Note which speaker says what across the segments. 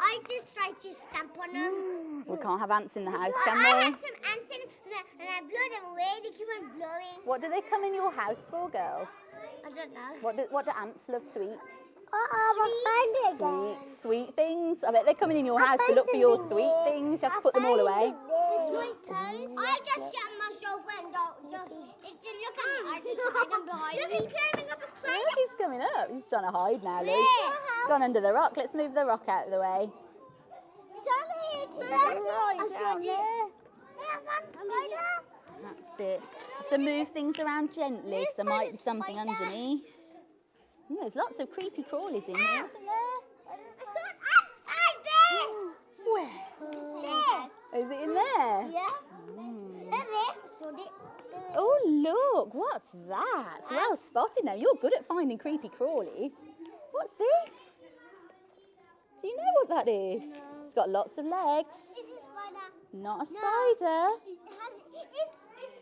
Speaker 1: I just tried to stamp on them.
Speaker 2: We can't have ants in the house,
Speaker 1: Well,
Speaker 2: can
Speaker 1: I
Speaker 2: we?
Speaker 1: had some ants in and I blew them away. They keep on blowing.
Speaker 2: What do they come in your house for, girls?
Speaker 1: I don't know.
Speaker 2: What do ants love to eat?
Speaker 1: I'll find it again.
Speaker 2: Sweet things. I bet they're coming in your house to look for your sweet things. You have to put them all away.
Speaker 1: I just sit on my sofa and just look at me. I just hide them behind me. Look, he's climbing up a spider.
Speaker 2: Look, he's coming up. He's trying to hide now, Luke. He's gone under the rock. Let's move the rock out of the way.
Speaker 1: It's on here. It's
Speaker 2: Right down there. That's it. Have to move things around gently because there might be something underneath. There's lots of creepy crawlies in here, isn't there? Where? Is it in there?
Speaker 1: Yeah.
Speaker 2: Oh, look. What's that? Well spotted now. You're good at finding creepy crawlies. What's this? Do you know what that is? It's got lots of legs.
Speaker 1: It's a spider.
Speaker 2: Not a spider.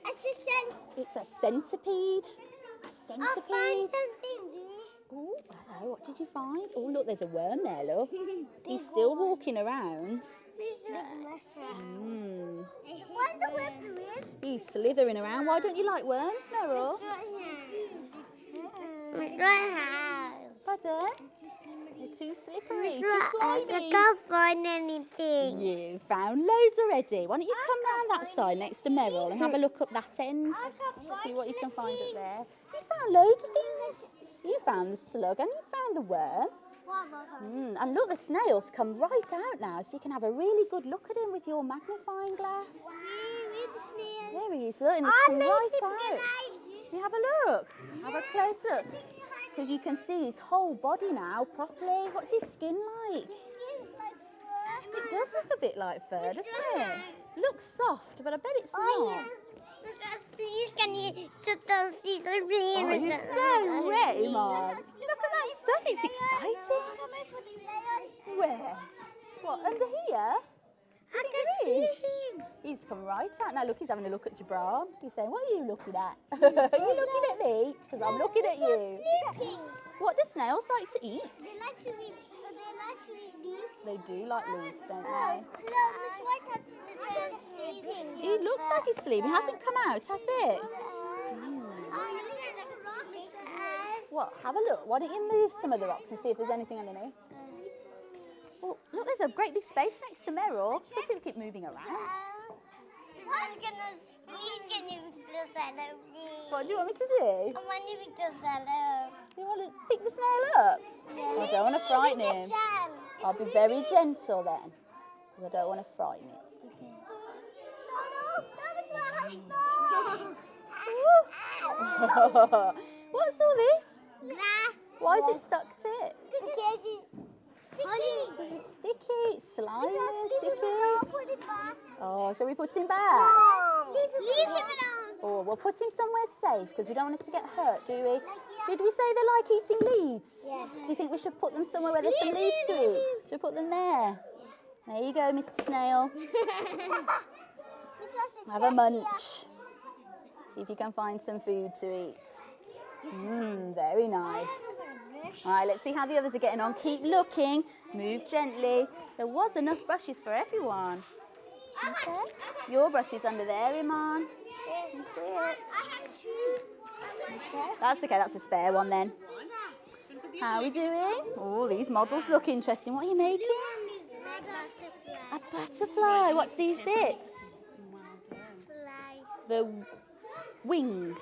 Speaker 1: It's
Speaker 2: It's a centipede. A
Speaker 1: I found
Speaker 2: centipede.
Speaker 1: something.
Speaker 2: Oh, hello. What did you find? Oh, look, there's a worm there, look. He's still walking around.
Speaker 1: What's the worm doing?
Speaker 2: He's slithering around. Why don't you like worms, Meryl? Pardon? They're too slippery, too slimy.
Speaker 1: I can't find anything.
Speaker 2: You found loads already. Why don't you come round that side next to Meryl and have a look up that end? See what you can find up there. You found loads of things. You found the slug and you found the worm. And look, the snails come right out now, so you can have a really good look at him with your magnifying glass. There he is, look, and he's come right out. You have a look. Have a close look. Because you can see his whole body now properly. What's his skin like? It does look a bit like fur, doesn't it? Looks soft, but I bet it's not.
Speaker 1: Please, can you just see the
Speaker 2: Oh, he's so ready, Mom. Look at that stuff, it's exciting. Where? What, under here?
Speaker 1: I can see him.
Speaker 2: He's come right out. Now look, he's having a look at Jabran. He's saying, what are you looking at? Are you looking at me? Because I'm looking at you.
Speaker 1: Sleeping.
Speaker 2: What do snails like to eat?
Speaker 1: They like to eat leaves.
Speaker 2: They do like leaves, don't they?
Speaker 1: Hello, Miss White has been sleeping.
Speaker 2: He looks like he's sleeping. He hasn't come out, has it? What? Have a look. Why don't you move some of the rocks and see if there's anything underneath? Oh, look, there's a great big space next to Meryl. Just because we keep moving around.
Speaker 1: Please can you close that up, please?
Speaker 2: What do you want me to do?
Speaker 1: I want you to close that up.
Speaker 2: You want to pick the snail up? I don't want to frighten him. I'll be very gentle then. Because I don't want to frighten him. What's all this?
Speaker 1: Glass.
Speaker 2: Why is it stuck to it?
Speaker 1: Because it's sticky.
Speaker 2: It's sticky, it's slimy, sticky.
Speaker 1: Put it back.
Speaker 2: Oh, shall we put him back?
Speaker 1: Leave him alone.
Speaker 2: Oh, we'll put him somewhere safe because we don't want him to get hurt, do we? Did we say they like eating leaves?
Speaker 1: Yeah.
Speaker 2: Do you think we should put them somewhere where there's some leaves to eat? Should we put them there? There you go, Mr. Snail. Have a munch. See if you can find some food to eat. Very nice. All right, let's see how the others are getting on. Keep looking. Move gently. There was enough brushes for everyone. Okay. Your brush is under there, Iman. You see it?
Speaker 1: I have two.
Speaker 2: Okay. That's okay. That's a spare one then. How are we doing? Oh, these models look interesting. What are you making? A butterfly. What's these bits? The wings.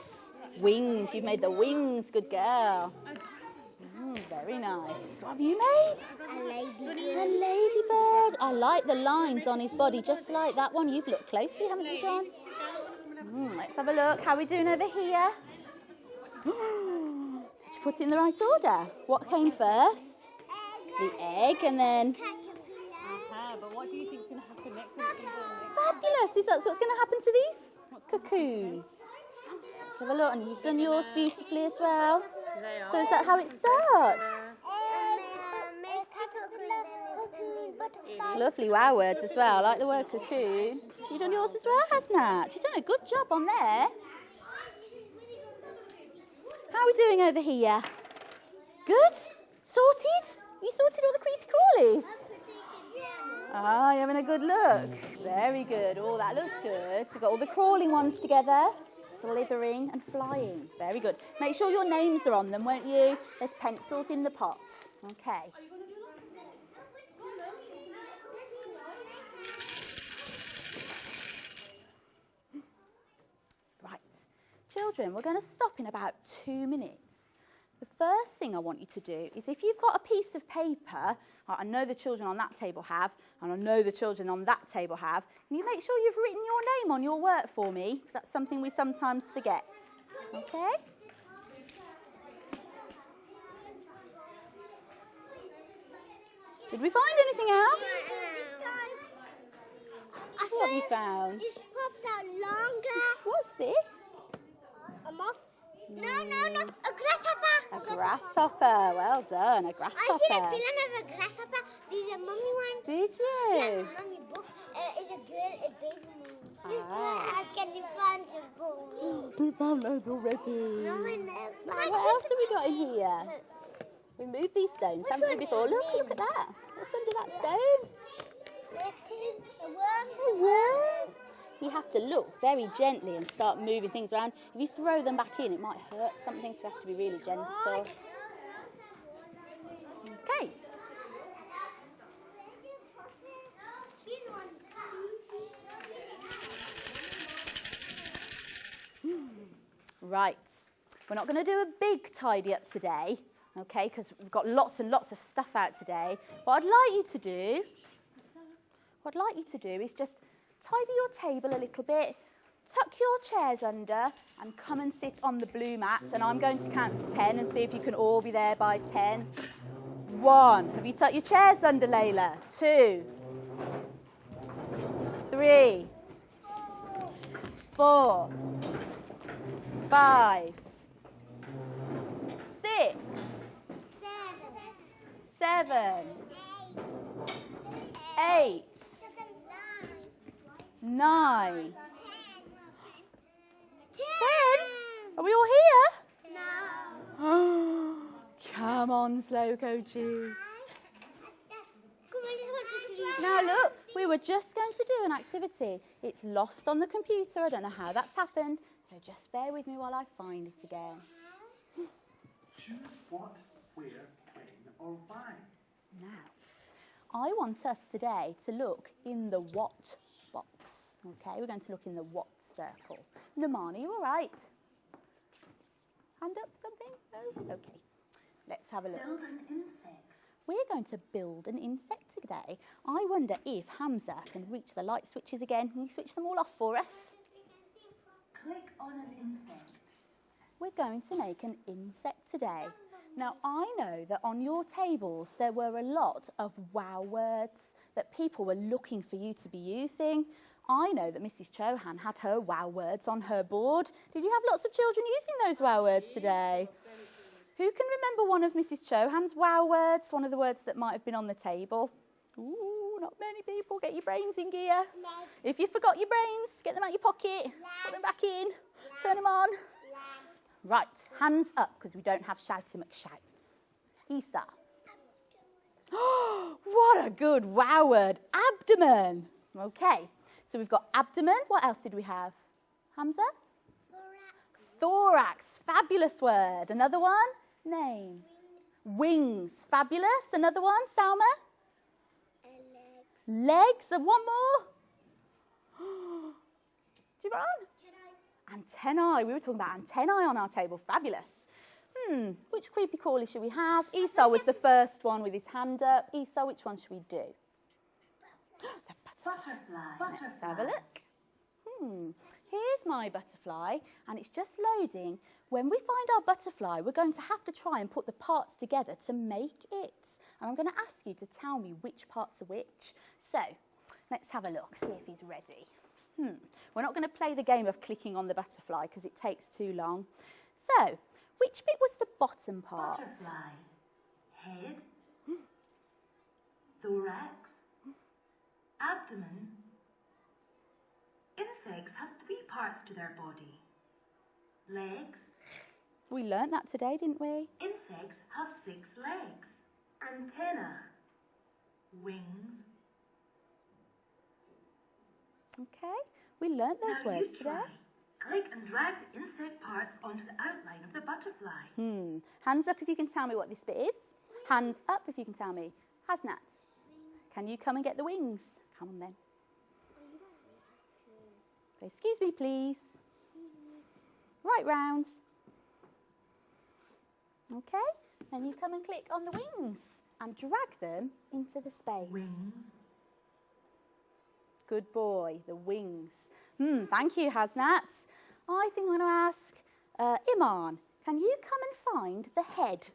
Speaker 2: Wings. You've made the wings. Good girl. Very nice. What have you made? A ladybird. I like the lines on his body, just like that one. You've looked closely, haven't you, John? Let's have a look. How are we doing over here? Did you put it in the right order? What came first? The egg, and then...
Speaker 3: But what do you think is going to happen next?
Speaker 2: Fabulous. Is that what's going to happen to these cocoons? Let's have a look. And you've done yours beautifully as well. So is that how it starts? Lovely wow words as well. I like the word cocoon. You've done yours as well, Hasnat? You've done a good job on there. How are we doing over here? Good? Sorted? You sorted all the creepy crawlies? Ah, you having a good look? Very good. Oh, that looks good. So we've got all the crawling ones together, slithering and flying. Very good. Make sure your names are on them, won't you? There's pencils in the pot. Okay. Right. Children, we're going to stop in about 2 minutes. The first thing I want you to do is if you've got a piece of paper, I know the children on that table have, and I know the children on that table have, and you make sure you've written your name on your work for me, because that's something we sometimes forget. Okay? Did we find anything else? What have you found?
Speaker 1: It's popped out longer.
Speaker 2: What's this?
Speaker 1: A moth? No, a grasshopper.
Speaker 2: A grasshopper. Well done, a
Speaker 1: I
Speaker 2: grasshopper.
Speaker 1: seen a film of a grasshopper. There's a mummy one.
Speaker 2: Did you?
Speaker 1: Yeah, mummy book. It's a girl, a baby moon. This grass can you find some gold?
Speaker 2: We found those already.
Speaker 1: No, I never.
Speaker 2: What else have we got in here? We moved these stones, haven't we, before? Look at that. What's under that stone?
Speaker 1: A worm.
Speaker 2: A worm. You have to look very gently and start moving things around. If you throw them back in, it might hurt something, so you have to be really gentle. Okay. Right. We're not going to do a big tidy up today, okay, because we've got lots and lots of stuff out today. What I'd like you to do is just tidy your table a little bit, tuck your chairs under and come and sit on the blue mats, and I'm going to count to 10 and see if you can all be there by 10. 1. Have you tucked your chairs under, Layla? 2. 3. 4. 5. 6. 7. 8. 9. 10. Are we all here?
Speaker 1: No.
Speaker 2: Come on, slow coaches.
Speaker 1: Come on, just want to see.
Speaker 2: Now look, we were just going to do an activity. It's lost on the computer. I don't know how that's happened. So just bear with me while I find it again.
Speaker 4: Choose what, where, when, or why.
Speaker 2: Now, I want us today to look in the what box. Okay, we're going to look in the what circle. Namani, you all right? Hand up something? No? Okay. Let's have a look.
Speaker 4: Build an insect.
Speaker 2: We're going to build an insect today. I wonder if Hamza can reach the light switches again. Can you switch them all off for us?
Speaker 4: Click on an insect.
Speaker 2: We're going to make an insect today. Now, I know that on your tables there were a lot of wow words that people were looking for you to be using. I know that Mrs. Chohan had her wow words on her board. Did you have lots of children using those wow words today? Who can remember one of Mrs. Chohan's wow words, one of the words that might have been on the table? Ooh, not many people. Get your brains in gear. If you forgot your brains, get them out your pocket, put them back in, turn them on. Right, hands up, because we don't have Shouty McShouts. Isa. What a good wow word. Abdomen. Okay, so we've got abdomen. What else did we have? Hamza? Thorax. Fabulous word. Another one? Name. Wings. Fabulous. Another one? Salma? Legs. And one more? Gibran? Antennae. We were talking about antennae on our table. Fabulous. Which creepy crawly should we have? Esau was the first one with his hand up. Esau, which one should we do? The butterfly. Let's have a look. Here's my butterfly, and it's just loading. When we find our butterfly, we're going to have to try and put the parts together to make it. And I'm going to ask you to tell me which parts are which. So, let's have a look, see if he's ready. We're not going to play the game of clicking on the butterfly because it takes too long. So, which bit was the bottom part?
Speaker 4: Butterfly. Head. Thorax. Abdomen. Insects have 3 parts to their body. Legs.
Speaker 2: We learnt that today, didn't we?
Speaker 4: Insects have 6 legs. Antenna. Wings.
Speaker 2: Okay, we learnt those
Speaker 4: Now
Speaker 2: words
Speaker 4: you
Speaker 2: today.
Speaker 4: try. Click and drag the inside part onto the outline of the butterfly.
Speaker 2: Hands up if you can tell me what this bit is. Hands up if you can tell me. Hasnat, can you come and get the wings? Come on then. Excuse me, please. Right round. Okay, then you come and click on the wings and drag them into the space.
Speaker 4: Wing.
Speaker 2: Good boy, the wings. Thank you, Hasnat. I think I'm going to ask Iman, can you come and find the head?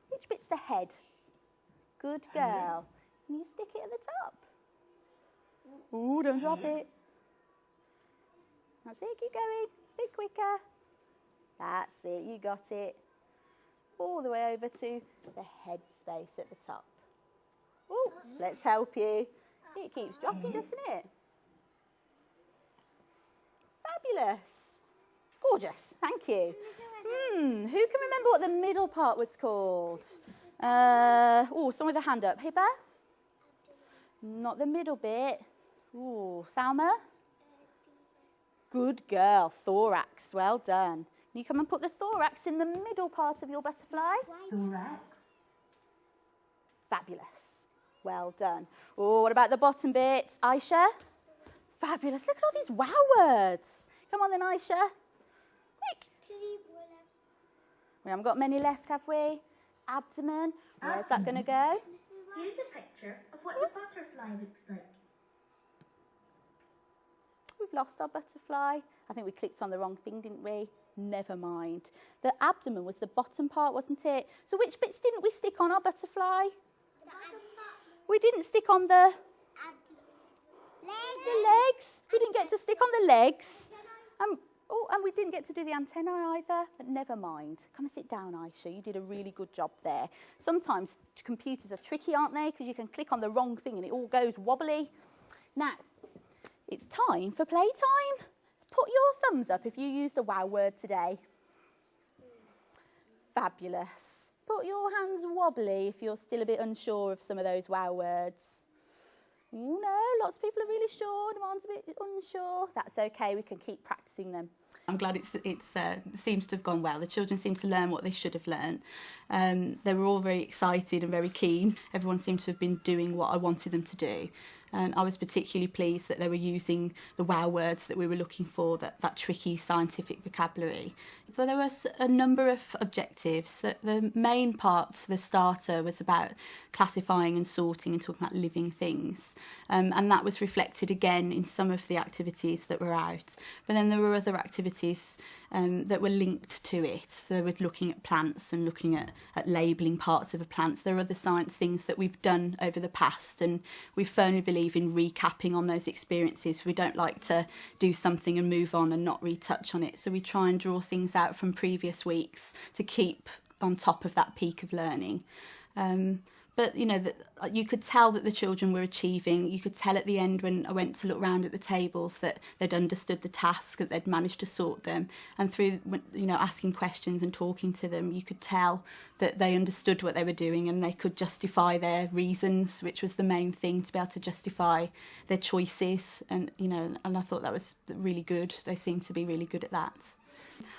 Speaker 2: Which bit's the head? Good girl. Can you stick it at the top? Ooh, don't drop it. That's it, keep going. A bit quicker. That's it, you got it. All the way over to the head space at the top. Ooh, let's help you. It keeps dropping, doesn't it? Fabulous. Gorgeous, thank you. Who can remember what the middle part was called? Someone with a hand up. Hiba? Not the middle bit. Ooh, Salma? Good girl, thorax, well done. You come and put the thorax in the middle part of your butterfly.
Speaker 4: Thorax.
Speaker 2: Fabulous. Well done. Oh, what about the bottom bit? Aisha? Fabulous. Look at all these wow words. Come on then, Aisha. Quick. We haven't got many left, have we? Abdomen. Where's that going to go?
Speaker 4: Here's a picture of what the butterfly looks like.
Speaker 2: We've lost our butterfly. I think we clicked on the wrong thing, didn't we? Never mind. The abdomen was the bottom part, wasn't it? So which bits didn't we stick on our butterfly? We didn't stick on the legs. We didn't get to stick on the legs. And we didn't get to do the antennae either, but never mind. Come and sit down, Aisha. You did a really good job there. Sometimes computers are tricky, aren't they? Because you can click on the wrong thing and it all goes wobbly. Now, it's time for playtime. Put your thumbs up if you used a wow word today. Fabulous. Put your hands wobbly if you're still a bit unsure of some of those wow words. Oh no, lots of people are really sure, one's a bit unsure. That's okay, we can keep practicing them. I'm glad it seems to have gone well. The children seem to learn what they should have learned. They were all very excited and very keen. Everyone seemed to have been doing what I wanted them to do. And I was particularly pleased that they were using the wow words that we were looking for, that tricky scientific vocabulary. So there was a number of objectives. The main part, the starter, was about classifying and sorting and talking about living things. And that was reflected again in some of the activities that were out. But then there were other activities that were linked to it. So they were looking at plants and looking at labelling parts of a plant. There are other science things that we've done over the past, and we firmly believe in recapping on those experiences. We don't like to do something and move on and not retouch on it. So we try and draw things out from previous weeks to keep on top of that peak of learning. But, you know, you could tell that the children were achieving. You could tell at the end when I went to look round at the tables that they'd understood the task, that they'd managed to sort them. And through, you know, asking questions and talking to them, you could tell that they understood what they were doing and they could justify their reasons, which was the main thing, to be able to justify their choices. And, you know, and I thought that was really good. They seemed to be really good at that.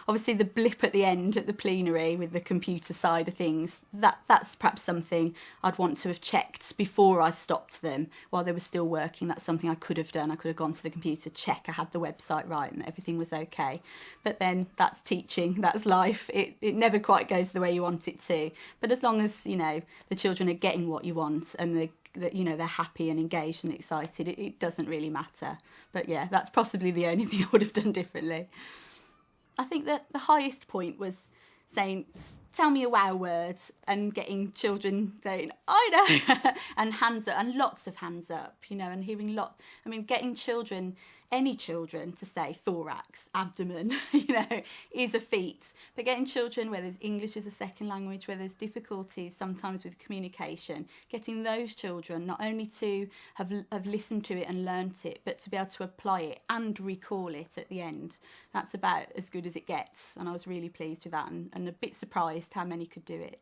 Speaker 2: Obviously, the blip at the end at the plenary with the computer side of things, that's perhaps something I'd want to have checked before I stopped them while they were still working. That's something I could have done. I could have gone to the computer, check I had the website right and everything was okay. But then that's teaching, that's life. It never quite goes the way you want it to. But as long as, you know, the children are getting what you want and they're happy and engaged and excited, it doesn't really matter. But yeah, that's possibly the only thing I would have done differently. I think that the highest point was saying, tell me a wow word, and getting children saying, I know, and hands up, and lots of hands up, you know, and hearing lots. I mean, getting children, any children, to say thorax, abdomen, you know, is a feat. But getting children where there's English as a second language, where there's difficulties sometimes with communication, getting those children not only to have listened to it and learnt it, but to be able to apply it and recall it at the end. That's about as good as it gets. And I was really pleased with that and a bit surprised how many could do it.